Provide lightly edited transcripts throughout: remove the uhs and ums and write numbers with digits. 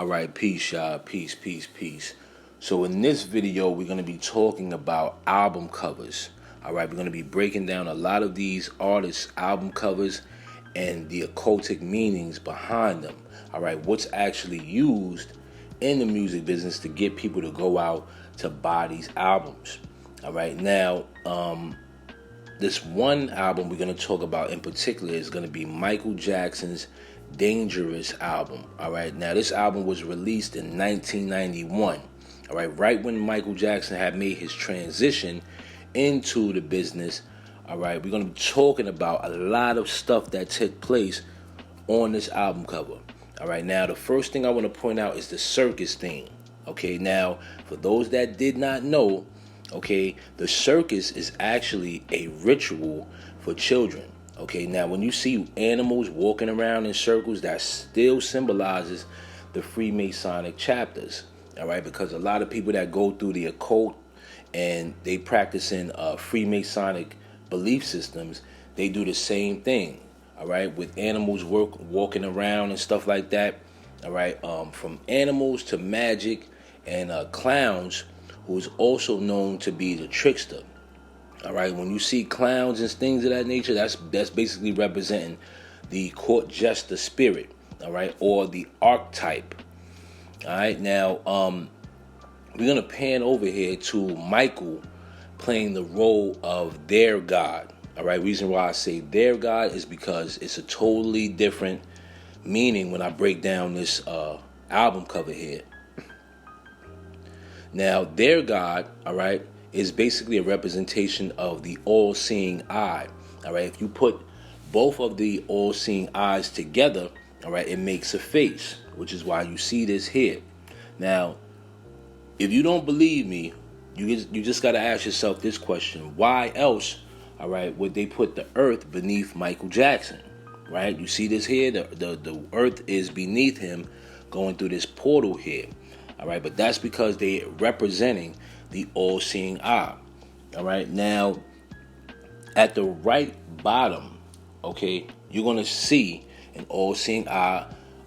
Alright, peace, y'all. Peace, peace, peace. So in this video, we're going to be talking about album covers. Alright, we're going to be breaking down a lot of these artists' album covers and the occultic meanings behind them. Alright, what's actually used in the music business to get people to go out to buy these albums. Alright, now, this one album we're going to talk about in particular is going to be Michael Jackson's Dangerous album. Alright, now this album was released in 1991. Alright, right when Michael Jackson had made his transition into the business. Alright, we're going to be talking about a lot of stuff that took place on this album cover. Alright, now the first thing I want to point out is the circus theme. Okay, now for those that did not know, okay, the circus is actually a ritual for children. Okay, now when you see animals walking around in circles, that still symbolizes the Freemasonic chapters. All right, because a lot of people that go through the occult and they practice in Freemasonic belief systems, they do the same thing. All right, with animals walking around and stuff like that. All right, from animals to magic and clowns, who is also known to be the trickster. All right, when you see clowns and things of that nature, that's basically representing the court jester spirit, all right, or the archetype. All right, now we're gonna pan over here to Michael playing the role of their God. All right, reason why I say their God is because it's a totally different meaning when I break down this album cover here. Now, their God, all right, is basically a representation of the all-seeing eye. All right, if you put both of the all-seeing eyes together, all right, it makes a face, which is why you see this here. Now, if you don't believe me, you just got to ask yourself this question: why else, all right, would they put the earth beneath Michael Jackson? Right? You see this here, the earth is beneath him, going through this portal here. All right, but that's because they're representing the all-seeing eye. All right, now at the right bottom, okay, you're gonna see an all-seeing eye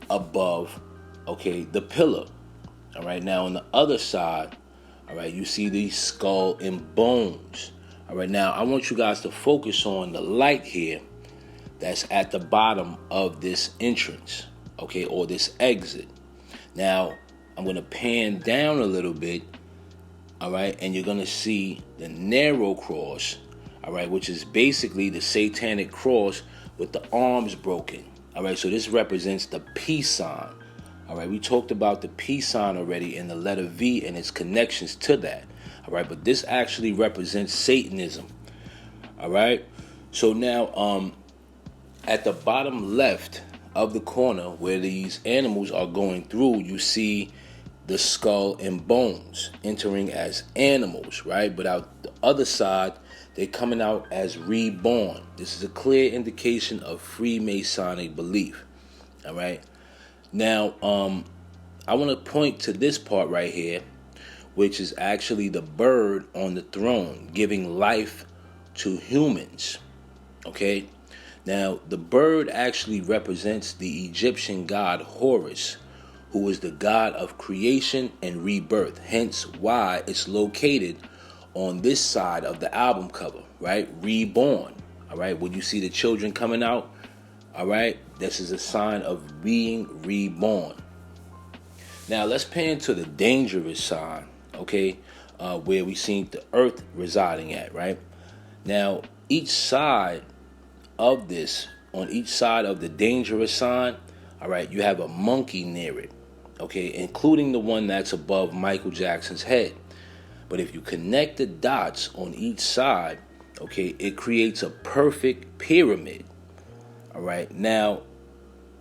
above, okay, the pillar. All right, now on the other side, all right, you see the skull and bones. All right, now I want you guys to focus on the light here that's at the bottom of this entrance, okay, or this exit. Now I'm gonna pan down a little bit. All right, and you're going to see the narrow cross, all right, which is basically the satanic cross with the arms broken. All right, so this represents the peace sign. All right, we talked about the peace sign already in the letter V and its connections to that. All right, but this actually represents Satanism. All right, so now at the bottom left of the corner where these animals are going through, you see the skull and bones entering as animals, right? But out the other side, they're coming out as reborn. This is a clear indication of Freemasonic belief, all right? Now, I want to point to this part right here, which is actually the bird on the throne giving life to humans, okay? Now, the bird actually represents the Egyptian god Horus, who is the god of creation and rebirth, hence why it's located on this side of the album cover, right? Reborn, all right? When you see the children coming out, all right, this is a sign of being reborn. Now, let's pan to the dangerous sign, okay, where we see the earth residing at, right? Now, each side of this, on each side of the dangerous sign, all right, you have a monkey near it. Okay, including the one that's above Michael Jackson's head. But if you connect the dots on each side, okay, it creates a perfect pyramid. All right, now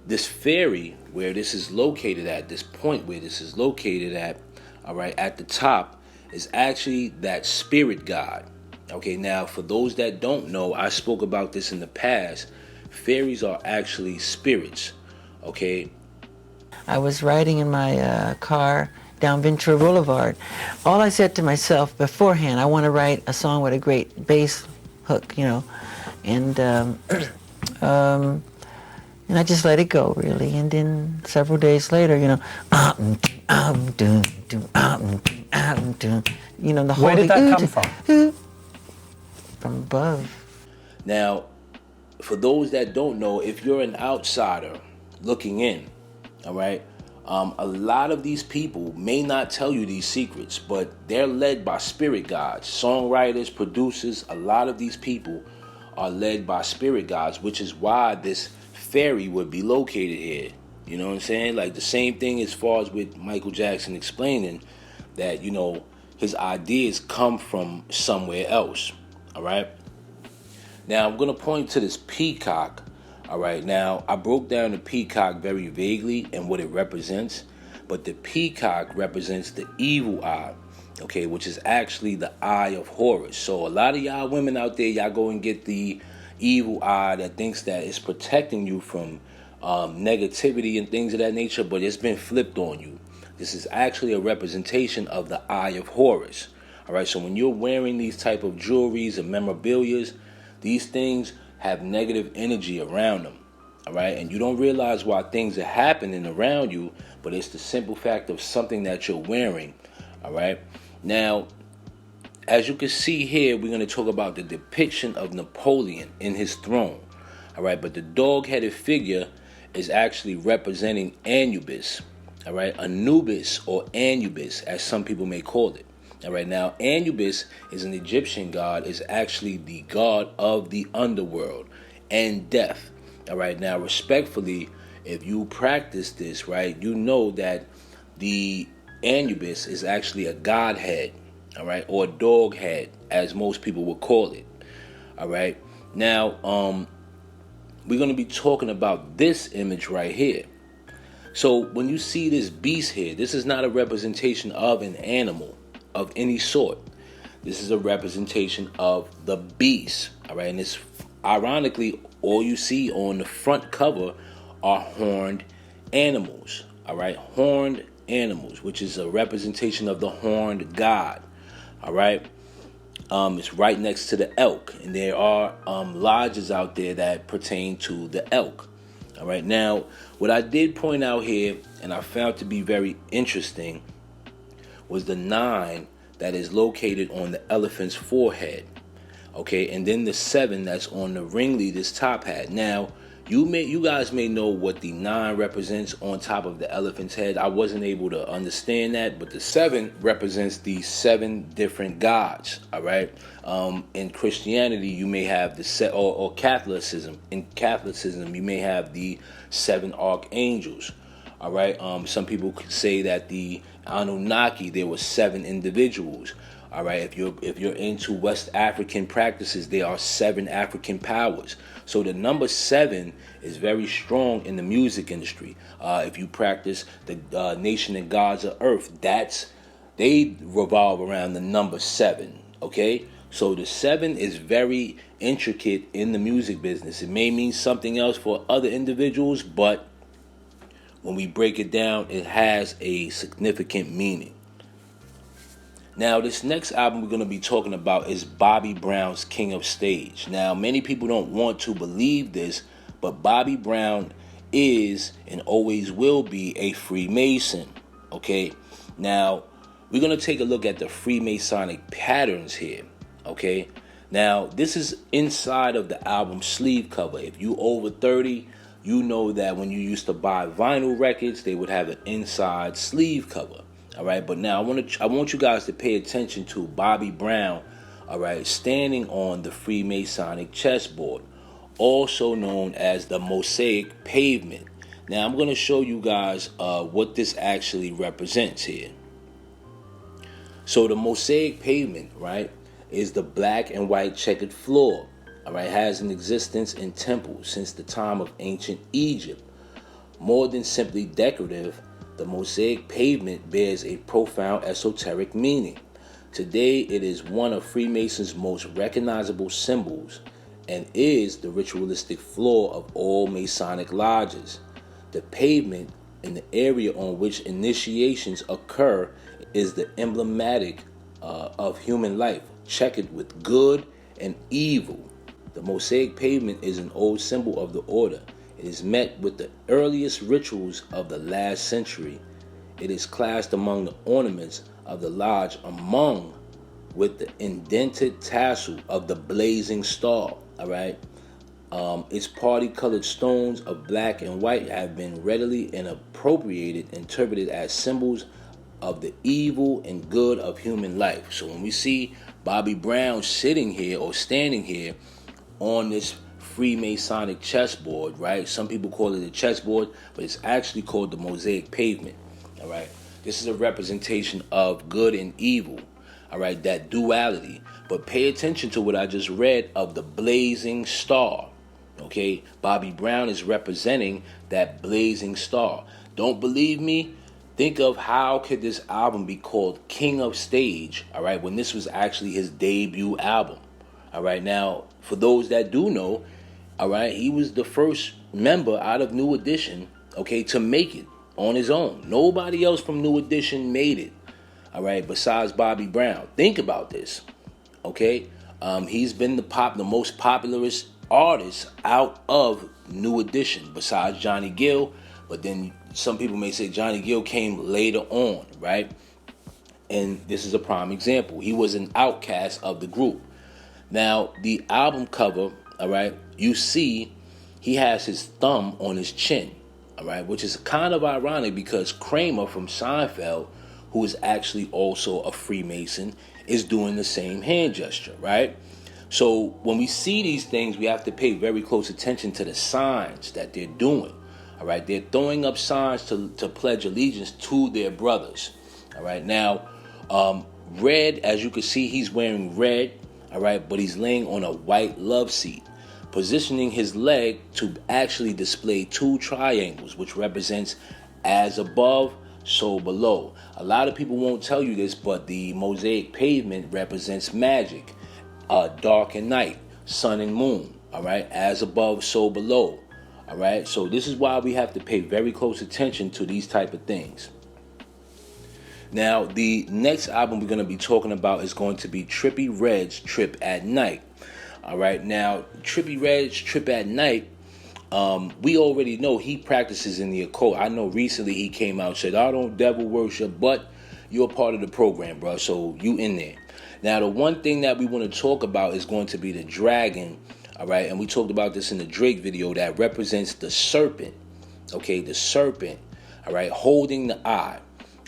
this fairy where this is located at, this point where this is located at, all right, at the top is actually that spirit god. Okay, now for those that don't know, I spoke about this in the past. Fairies are actually spirits, okay? I was riding in my car down Ventura Boulevard. All I said to myself beforehand, I want to write a song with a great bass hook, you know. And And I just let it go, really. And then several days later, the whole Where did that come from? From above. Now, for those that don't know, if you're an outsider looking in, all right, a lot of these people may not tell you these secrets, but they're led by spirit guides, songwriters, producers. A lot of these people are led by spirit guides, which is why this fairy would be located here. You know what I'm saying? Like the same thing as far as with Michael Jackson explaining that, his ideas come from somewhere else. All right. Now I'm going to point to this peacock. All right. Now I broke down the peacock very vaguely and what it represents, but the peacock represents the evil eye. Okay, which is actually the eye of Horus. So a lot of y'all women out there, y'all go and get the evil eye that thinks that it's protecting you from negativity and things of that nature, but it's been flipped on you. This is actually a representation of the eye of Horus. All right, so when you're wearing these type of jewelries and memorabilia, these things have negative energy around them. All right, and you don't realize why things are happening around you, but it's the simple fact of something that you're wearing. All right. Now, as you can see here, we're going to talk about the depiction of Napoleon in his throne. All right. But the dog-headed figure is actually representing Anubis. All right. Anubis or Anubis, as some people may call it. All right. Now, Anubis is an Egyptian god, is actually the god of the underworld and death. All right. Now, respectfully, if you practice this, right, you know that the Anubis is actually a godhead, all right, or a dog head, as most people would call it. All right. Now, we're going to be talking about this image right here. So when you see this beast here, this is not a representation of an animal of any sort. This is a representation of the beast. All right. And it's ironically, all you see on the front cover are horned animals. All right. Horned animals, which is a representation of the horned god. All right. It's right next to the elk, and there are lodges out there that pertain to the elk. All right. Now, what I did point out here, and I found to be very interesting, was the 9 that is located on the elephant's forehead. Okay, and then the 7 that's on the ringleader's top hat. Now, you guys may know what the 9 represents on top of the elephant's head. I wasn't able to understand that, but the 7 represents the 7 different gods. All right. In Christianity, you may have the or Catholicism. In Catholicism, you may have the 7 archangels. All right. Some people could say that the Anunnaki, there were 7 individuals. All right, if you're into West African practices, there are 7 African powers. So the number 7 is very strong in the music industry. If you practice the Nation and Gods of Earth, they revolve around the number 7. Okay, so the 7 is very intricate in the music business. It may mean something else for other individuals, but when we break it down, it has a significant meaning. Now, this next album we're going to be talking about is Bobby Brown's King of Stage. Now, many people don't want to believe this, but Bobby Brown is and always will be a Freemason. Okay? Now, we're going to take a look at the Freemasonic patterns here. Okay? Now, this is inside of the album sleeve cover. If you over 30, you know that when you used to buy vinyl records, they would have an inside sleeve cover. All right, but now I want you guys to pay attention to Bobby Brown, all right, standing on the Freemasonic chessboard, also known as the Mosaic pavement. Now I'm going to show you guys what this actually represents here. So the Mosaic pavement, right, is the black and white checkered floor. All right, has an existence in temples since the time of ancient Egypt. More than simply decorative, the Mosaic pavement bears a profound esoteric meaning. Today, it is one of Freemasons' most recognizable symbols and is the ritualistic floor of all Masonic lodges. The pavement in the area on which initiations occur is the emblematic of human life, checkered with good and evil. The Mosaic pavement is an old symbol of the order. It is met with the earliest rituals of the last century. It is classed among the ornaments of the lodge among with the indented tassel of the blazing star. All right. Its party-colored stones of black and white have been readily and appropriated, interpreted as symbols of the evil and good of human life. So when we see Bobby Brown sitting here or standing here on this Freemasonic chessboard, right? Some people call it a chessboard, but it's actually called the mosaic pavement. All right. This is a representation of good and evil. All right, that duality. But pay attention to what I just read of the blazing star. Okay, Bobby Brown is representing that blazing star. Don't believe me? Think of how could this album be called King of Stage, all right, when this was actually his debut album. All right, now, for those that do know, all right, he was the first member out of New Edition, okay, to make it on his own. Nobody else from New Edition made it, all right, besides Bobby Brown. Think about this, okay? He's been the most popularist artist out of New Edition besides Johnny Gill, but then some people may say Johnny Gill came later on, right? And this is a prime example. He was an outcast of the group. Now, the album cover, all right, you see he has his thumb on his chin, all right, which is kind of ironic because Kramer from Seinfeld, who is actually also a Freemason, is doing the same hand gesture, right? So when we see these things, we have to pay very close attention to the signs that they're doing. All right, they're throwing up signs to pledge allegiance to their brothers. All right, now, Red, as you can see, he's wearing red. All right, but he's laying on a white love seat, positioning his leg to actually display two triangles, which represents as above, so below. A lot of people won't tell you this, but the mosaic pavement represents magic. Dark and night, sun and moon, all right, as above, so below, all right. So this is why we have to pay very close attention to these type of things. Now, the next album we're going to be talking about is going to be Trippie Redd's Trip at Night, all right. Now, Trippie Redd's Trip at Night, we already know he practices in the occult. I know recently he came out and said, I don't devil worship, but you're a part of the program, bro, so you in there. Now, the one thing that we want to talk about is going to be the dragon, all right? And we talked about this in the Drake video that represents the serpent, okay? The serpent, all right, holding the eye,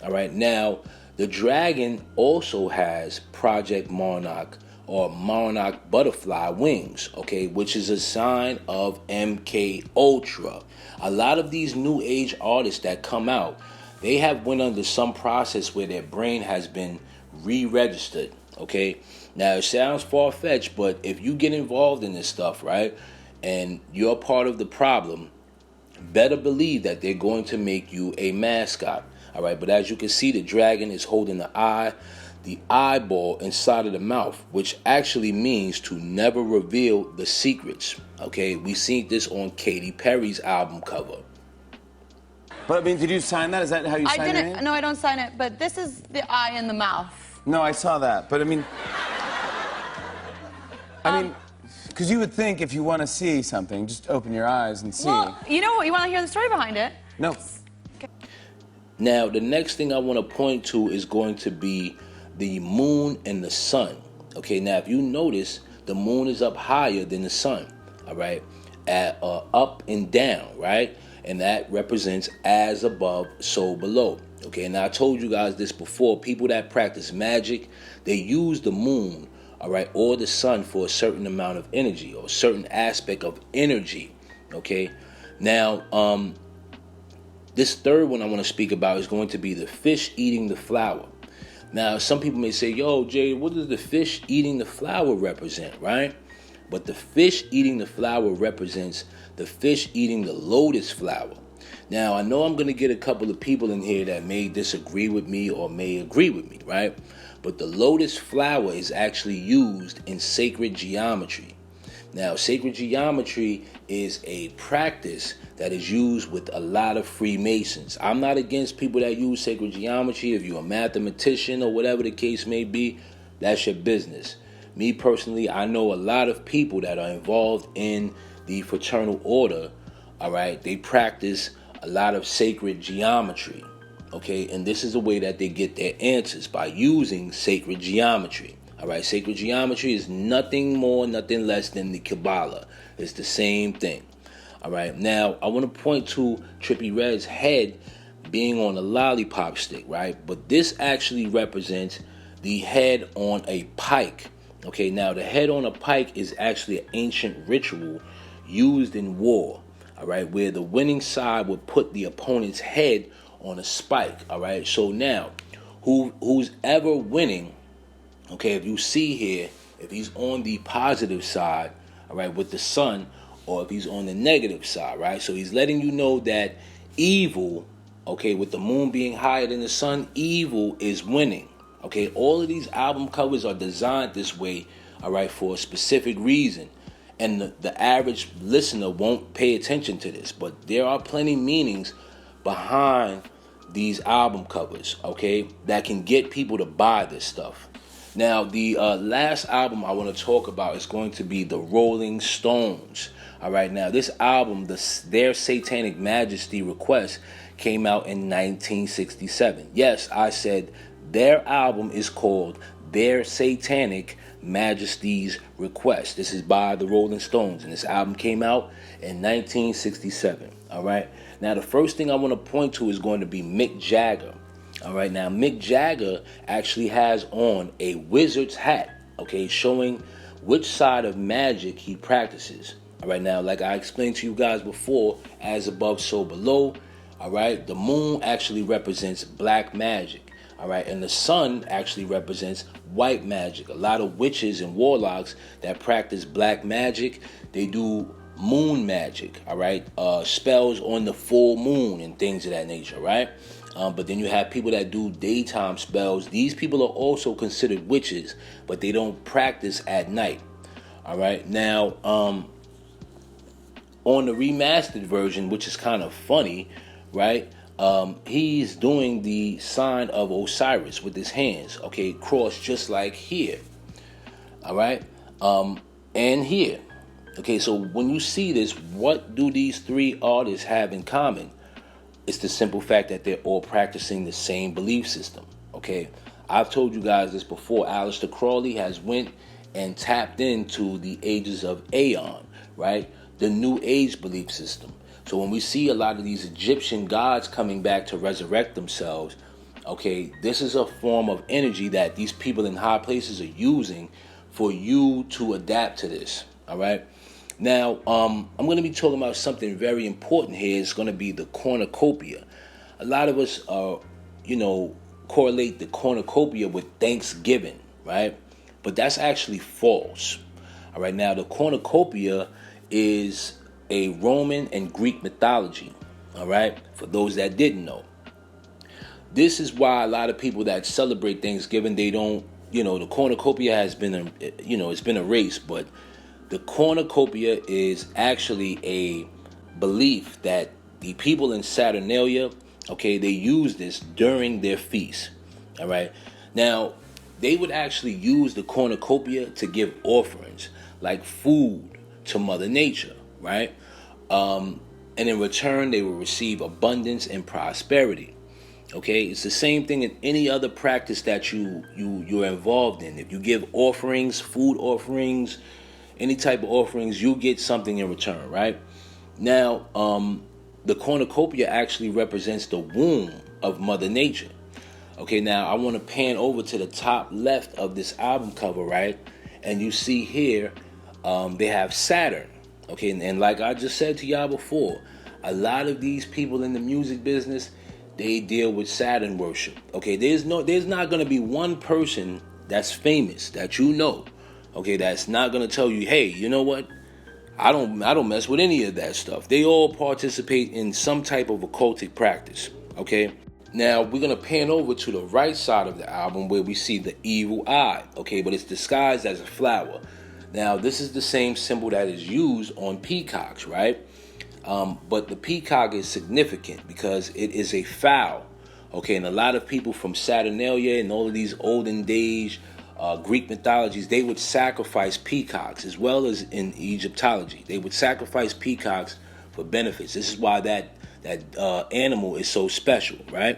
all right? Now, the dragon also has Project Monarch or Monarch butterfly wings, okay, which is a sign of MK Ultra. A lot of these new age artists that come out, they have went under some process where their brain has been re-registered. Okay, now it sounds far-fetched, but if you get involved in this stuff, right, and you're part of the problem, better believe that they're going to make you a mascot, all right? But as you can see, the dragon is holding the eyeball inside of the mouth, which actually means to never reveal the secrets, okay? We seen this on Katy Perry's album cover. But, I mean, did you sign that? Is that how you sign it? I didn't. No, I don't sign it, but this is the eye and the mouth. No, I saw that, but I mean, because you would think if you want to see something, just open your eyes and see. Well, you know what? You want to hear the story behind it? No. Okay. Now, the next thing I want to point to is going to be the moon and the sun. Okay, now if you notice, the moon is up higher than the sun, all right, at up and down, right? And that represents as above, so below. Okay, now I told you guys this before. People that practice magic, they use the moon, all right, or the sun for a certain amount of energy or a certain aspect of energy. Okay, now this third one I want to speak about is going to be the fish eating the flower. Now, some people may say, yo, Jay, what does the fish eating the flower represent, right? But the fish eating the flower represents the fish eating the lotus flower. Now, I know I'm going to get a couple of people in here that may disagree with me or may agree with me, right? But the lotus flower is actually used in sacred geometry. Now, sacred geometry is a practice that is used with a lot of Freemasons. I'm not against people that use sacred geometry. If you're a mathematician or whatever the case may be, that's your business. Me personally, I know a lot of people that are involved in the fraternal order all right, they practice a lot of sacred geometry, okay, and this is the way that they get their answers, by using sacred geometry. All right, sacred geometry is nothing more, nothing less than the Kabbalah. It's the same thing. All right, now I want to point to Trippie Redd's head being on a lollipop stick, right? But this actually represents the head on a pike. Okay, now the head on a pike is actually an ancient ritual used in war, all right, where the winning side would put the opponent's head on a spike, all right? So now, who's ever winning, okay, if you see here, if he's on the positive side, all right, with the sun, or if he's on the negative side, right? So he's letting you know that evil, okay, with the moon being higher than the sun, evil is winning. Okay, all of these album covers are designed this way, all right, for a specific reason. And the average listener won't pay attention to this, but there are plenty meanings behind these album covers, okay, that can get people to buy this stuff. Now, the last album I want to talk about is going to be the Rolling Stones. All right, now this album, Their Satanic Majesty Request, came out in 1967. Yes, I said their album is called Their Satanic Majesty's Request. This is by the Rolling Stones, and this album came out in 1967. All right, now the first thing I want to point to is going to be Mick Jagger. All right, now Mick Jagger actually has on a wizard's hat, okay, showing which side of magic he practices. All right, now, like I explained to you guys before, as above, so below. All right, the moon actually represents black magic. All right, and the sun actually represents white magic. A lot of witches and warlocks that practice black magic, they do moon magic. All right, spells on the full moon and things of that nature. Right. But then you have people that do daytime spells. These people are also considered witches, but they don't practice at night. All right, now on the remastered version, which is kind of funny, right? He's doing the sign of Osiris with his hands, okay, crossed just like here, all right, and here. Okay, so when you see this, what do these three artists have in common? It's the simple fact that they're all practicing the same belief system, okay? I've told you guys this before. Aleister Crowley has went and tapped into the ages of Aeon, right? The New Age belief system. So when we see a lot of these Egyptian gods coming back to resurrect themselves, okay, this is a form of energy that these people in high places are using for you to adapt to this, all right? Now, I'm going to be talking about something very important here. It's going to be the cornucopia. A lot of us, correlate the cornucopia with Thanksgiving, right? But that's actually false. All right, now the cornucopia is a Roman and Greek mythology, all right, for those that didn't know. This is why a lot of people that celebrate Thanksgiving, they don't, the cornucopia has been, it's been erased, but the cornucopia is actually a belief that the people in Saturnalia, okay, they use this during their feast, all right. Now, they would actually use the cornucopia to give offerings, like food, to Mother Nature, right? And in return, they will receive abundance and prosperity. Okay, it's the same thing in any other practice that you're involved in. If you give offerings, food offerings, any type of offerings, you get something in return, right? Now, the cornucopia actually represents the womb of Mother Nature. Okay, now I want to pan over to the top left of this album cover, right? And you see here, they have Saturn. Okay, and like I just said to y'all before, a lot of these people in the music business, they deal with Saturn worship. Okay, there's not going to be one person that's famous that okay, that's not going to tell you, hey, you know what? I don't mess with any of that stuff. They all participate in some type of occultic practice. Okay, now we're going to pan over to the right side of the album where we see the evil eye. Okay, but it's disguised as a flower. Now, this is the same symbol that is used on peacocks, right? But the peacock is significant because it is a fowl. Okay, and a lot of people from Saturnalia and all of these olden days Greek mythologies, they would sacrifice peacocks, as well as in Egyptology. They would sacrifice peacocks for benefits. This is why that animal is so special, right?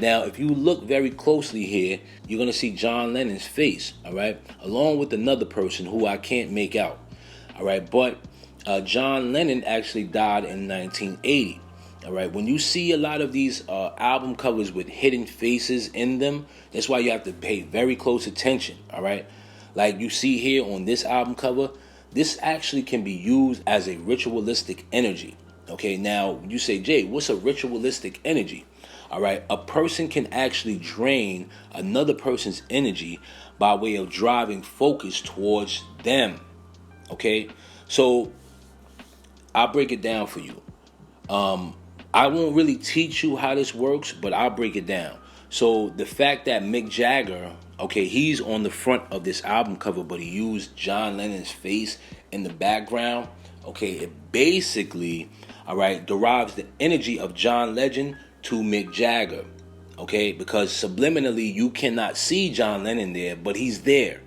Now, if you look very closely here, you're going to see John Lennon's face, all right, along with another person who I can't make out, all right, but John Lennon actually died in 1980, all right. When you see a lot of these album covers with hidden faces in them, that's why you have to pay very close attention, all right. Like you see here on this album cover, this actually can be used as a ritualistic energy, okay. Now, you say, Jay, what's a ritualistic energy? All right, a person can actually drain another person's energy by way of driving focus towards them. Okay, so I'll break it down for you. I won't really teach you how this works, but I'll break it down. So the fact that Mick Jagger, okay, he's on the front of this album cover, but he used John Lennon's face in the background. Okay, it basically, all right, derives the energy of John Legend to Mick Jagger, okay, because subliminally you cannot see John Lennon there, but he's there.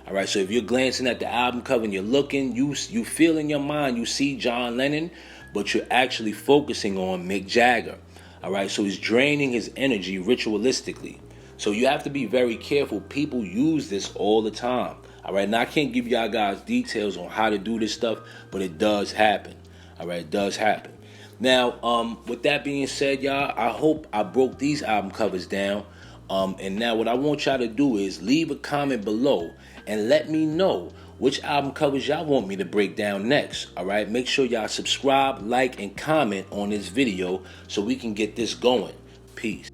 All right, so if you're glancing at the album cover and you're looking, you feel in your mind you see John Lennon, but you're actually focusing on Mick Jagger. All right, so he's draining his energy ritualistically. So you have to be very careful. People use this all the time. All right, now I can't give y'all guys details on how to do this stuff, but it does happen. All right, it does happen. Now, with that being said, y'all, I hope I broke these album covers down. And now what I want y'all to do is leave a comment below and let me know which album covers y'all want me to break down next. All right, make sure y'all subscribe, like, and comment on this video so we can get this going. Peace.